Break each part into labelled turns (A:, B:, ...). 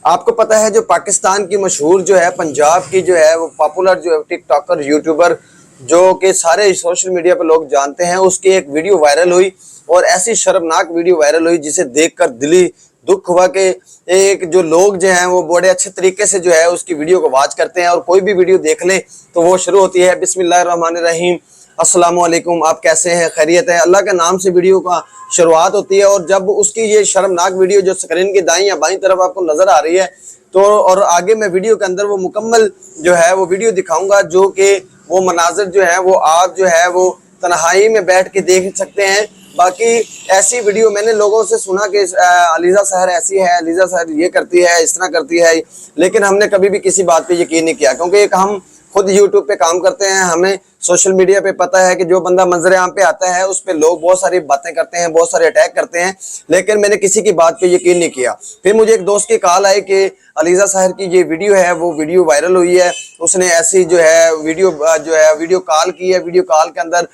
A: आपको पता है जो पाकिस्तान की मशहूर जो है पंजाब की जो है वो पॉपुलर जो है टिकटॉकर यूट्यूबर जो कि सारे सोशल मीडिया पर लोग जानते हैं, उसकी एक वीडियो वायरल हुई और ऐसी शर्मनाक वीडियो वायरल हुई जिसे देखकर दिली दुख हुआ कि एक जो लोग जो हैं वो बड़े अच्छे तरीके से जो है उसकी वीडियो को वॉच करते हैं और कोई भी वीडियो देख लें तो वो शुरू होती है बिस्मिल्लाहिर्रहमानिर्रहीम, अस्सलाम वालेकुम, आप कैसे हैं, खैरियत है, अल्लाह के नाम से वीडियो का शुरुआत होती है। और जब उसकी ये शर्मनाक वीडियो जो स्क्रीन की दाईं या बाईं तरफ आपको नजर आ रही है तो और आगे मैं वीडियो के अंदर वो मुकम्मल जो है वो वीडियो दिखाऊंगा जो कि वो मनाजिर जो है वो आप जो है वो तन्हाई में बैठ के देख सकते हैं। बाकी ऐसी वीडियो मैंने लोगों से सुना कि अलीज़ा सहर ऐसी है, अलीज़ा सहर ये करती है, इस तरह करती है, लेकिन हमने कभी भी किसी बात पे यकीन नहीं किया क्योंकि एक हम खुद यूट्यूब पे काम करते हैं, हमें सोशल मीडिया पे पता है कि जो बंदा मंजर आम पे आता है उस पे लोग बहुत सारी बातें करते हैं, बहुत सारे अटैक करते हैं, लेकिन मैंने किसी की बात पे यकीन नहीं किया। फिर मुझे एक दोस्त की कॉल आई कि अलीज़ा सहर की ये वीडियो है वो वीडियो वायरल हुई है, उसने ऐसी जो है वीडियो कॉल की है, वीडियो कॉल के अंदर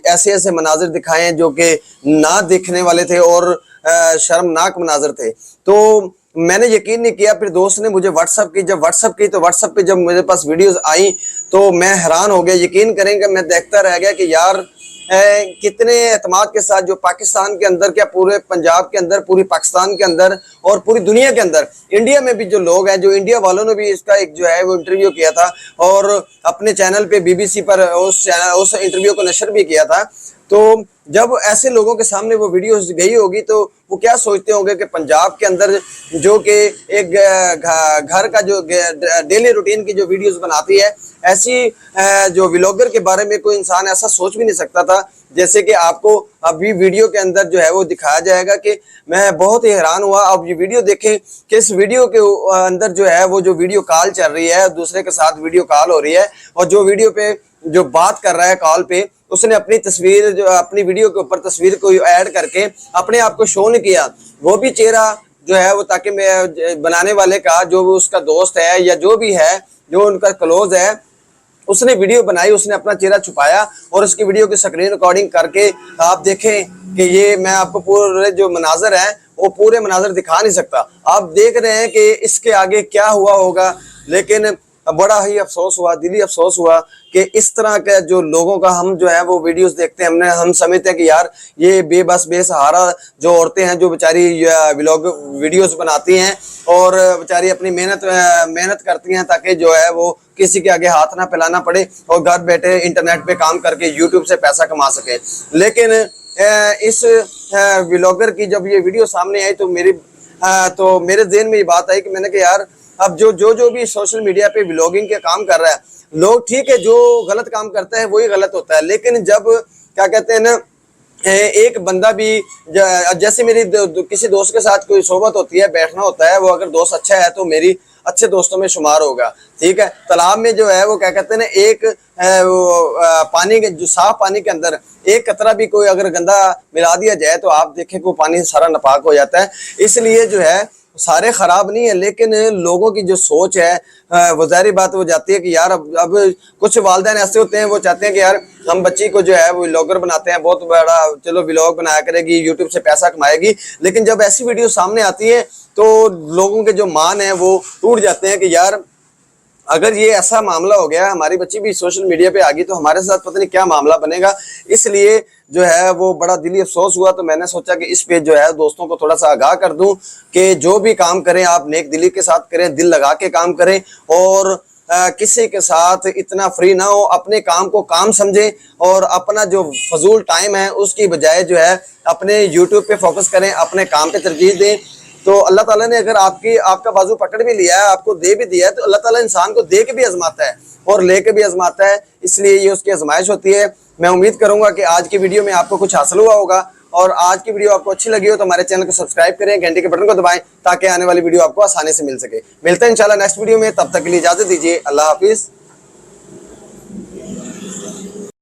A: ऐसे ऐसे मनाजिर दिखाए हैं जो कि ना देखने वाले थे और शर्मनाक मनाजिर थे। तो मैंने यकीन नहीं किया। फिर दोस्त ने मुझे व्हाट्सअप की, जब व्हाट्सअप की तो व्हाट्सअप पे जब मेरे पास वीडियोस आई तो मैं हैरान हो गया। यकीन करेंगे मैं देखता रह गया कि यार कितने एतमाद के साथ जो पाकिस्तान के अंदर, क्या पूरे पंजाब के अंदर, पूरी पाकिस्तान के अंदर और पूरी दुनिया के अंदर, इंडिया में भी जो लोग हैं, जो इंडिया वालों ने भी इसका एक जो है वो इंटरव्यू किया था और अपने चैनल पे BBC पर उस इंटरव्यू को नशर भी किया था। तो जब ऐसे लोगों के सामने वो वीडियोस गई होगी तो वो क्या सोचते होंगे कि पंजाब के अंदर जो कि एक घर का जो डेली रूटीन की जो वीडियोस बनाती है, ऐसी जो व्लॉगर के बारे में कोई इंसान ऐसा सोच भी नहीं सकता था। जैसे कि आपको अभी वीडियो के अंदर जो है वो दिखाया जाएगा कि मैं बहुत ही हैरान हुआ। अब ये वीडियो देखें कि इस वीडियो के अंदर जो है वो जो वीडियो कॉल चल रही है, दूसरे के साथ वीडियो कॉल हो रही है और जो वीडियो पे जो बात कर रहा है कॉल पे, उसने अपनी तस्वीर जो अपनी वीडियो के ऊपर तस्वीर को ऐड करके अपने आप को शो नहीं किया, वो भी चेहरा जो है वो, ताकि मैं बनाने वाले का जो उसका दोस्त है या जो भी है जो उनका क्लोज है, उसने वीडियो बनाई, उसने अपना चेहरा छुपाया और उसकी वीडियो की स्क्रीन रिकॉर्डिंग करके आप देखें कि ये मैं आपको पूरे जो मनाजर है वो पूरे मनाजर दिखा नहीं सकता। आप देख रहे हैं कि इसके आगे क्या हुआ होगा, लेकिन बड़ा ही अफसोस हुआ, दिली अफसोस हुआ कि इस तरह के जो लोगों का हम जो है वो वीडियोस देखते हैं, हम समझते हैं कि यार ये बेबस बेसहारा जो औरतें हैं जो बेचारी व्लॉग वीडियोस बनाती हैं और बेचारी अपनी मेहनत करती हैं ताकि जो है वो किसी के आगे हाथ ना फैलाना पड़े और घर बैठे इंटरनेट पे काम करके यूट्यूब से पैसा कमा सके। लेकिन इस व्लॉगर की जब ये वीडियो सामने आई तो मेरे ज़हन में ये बात आई कि मैंने कहा यार अब जो भी सोशल मीडिया पे व्लॉगिंग के काम कर रहा है, लोग ठीक है जो गलत काम करता है वही गलत होता है, लेकिन जब क्या कहते हैं ना एक बंदा भी जैसे मेरी किसी दोस्त के साथ कोई सोबत होती है, बैठना होता है, वो अगर दोस्त अच्छा है तो मेरी अच्छे दोस्तों में शुमार होगा, ठीक है। तालाब में जो है वो क्या कहते हैं ना एक पानी के जो साफ पानी के अंदर एक कतरा भी कोई अगर गंदा मिला दिया जाए तो आप देखें कि वो पानी सारा नापाक हो जाता है। इसलिए जो है सारे खराब नहीं है, लेकिन लोगों की जो सोच है वो ज़ाहिर बात हो जाती है कि यार अब कुछ वालिदैन ऐसे होते हैं वो चाहते हैं कि यार हम बच्ची को जो है वो व्लॉगर बनाते हैं, बहुत बड़ा चलो व्लॉग बनाया करेगी, यूट्यूब से पैसा कमाएगी, लेकिन जब ऐसी वीडियो सामने आती है तो लोगों के जो मान है वो टूट जाते हैं कि यार अगर ये ऐसा मामला हो गया, हमारी बच्ची भी सोशल मीडिया पे आ गई तो हमारे साथ पता नहीं क्या मामला बनेगा। इसलिए जो है वो बड़ा दिली अफसोस हुआ। तो मैंने सोचा कि इस पे जो है दोस्तों को थोड़ा सा आगाह कर दूं कि जो भी काम करें आप नेक दिली के साथ करें, दिल लगा के काम करें और किसी के साथ इतना फ्री ना हो, अपने काम को काम समझें और अपना जो फजूल टाइम है उसकी बजाय जो है अपने यूट्यूब पे फोकस करें, अपने काम पे तरजीह दें। तो अल्लाह ताला ने अगर आपका बाजू पकड़ भी लिया है, आपको दे भी दिया है, तो अल्लाह ताला इंसान को दे के भी आजमाता है और लेके भी आजमाता है, इसलिए ये उसकी आजमाइश होती है। मैं उम्मीद करूंगा कि आज की वीडियो में आपको कुछ हासिल हुआ होगा और आज की वीडियो आपको अच्छी लगी हो तो हमारे चैनल को सब्सक्राइब करें, घंटे के बटन को दबाएं ताकि आने वाली वीडियो आपको आसानी से मिल सके। मिलते हैं इंशाल्लाह नेक्स्ट वीडियो में, तब तक के लिए इजाजत दीजिए। अल्लाह हाफिज।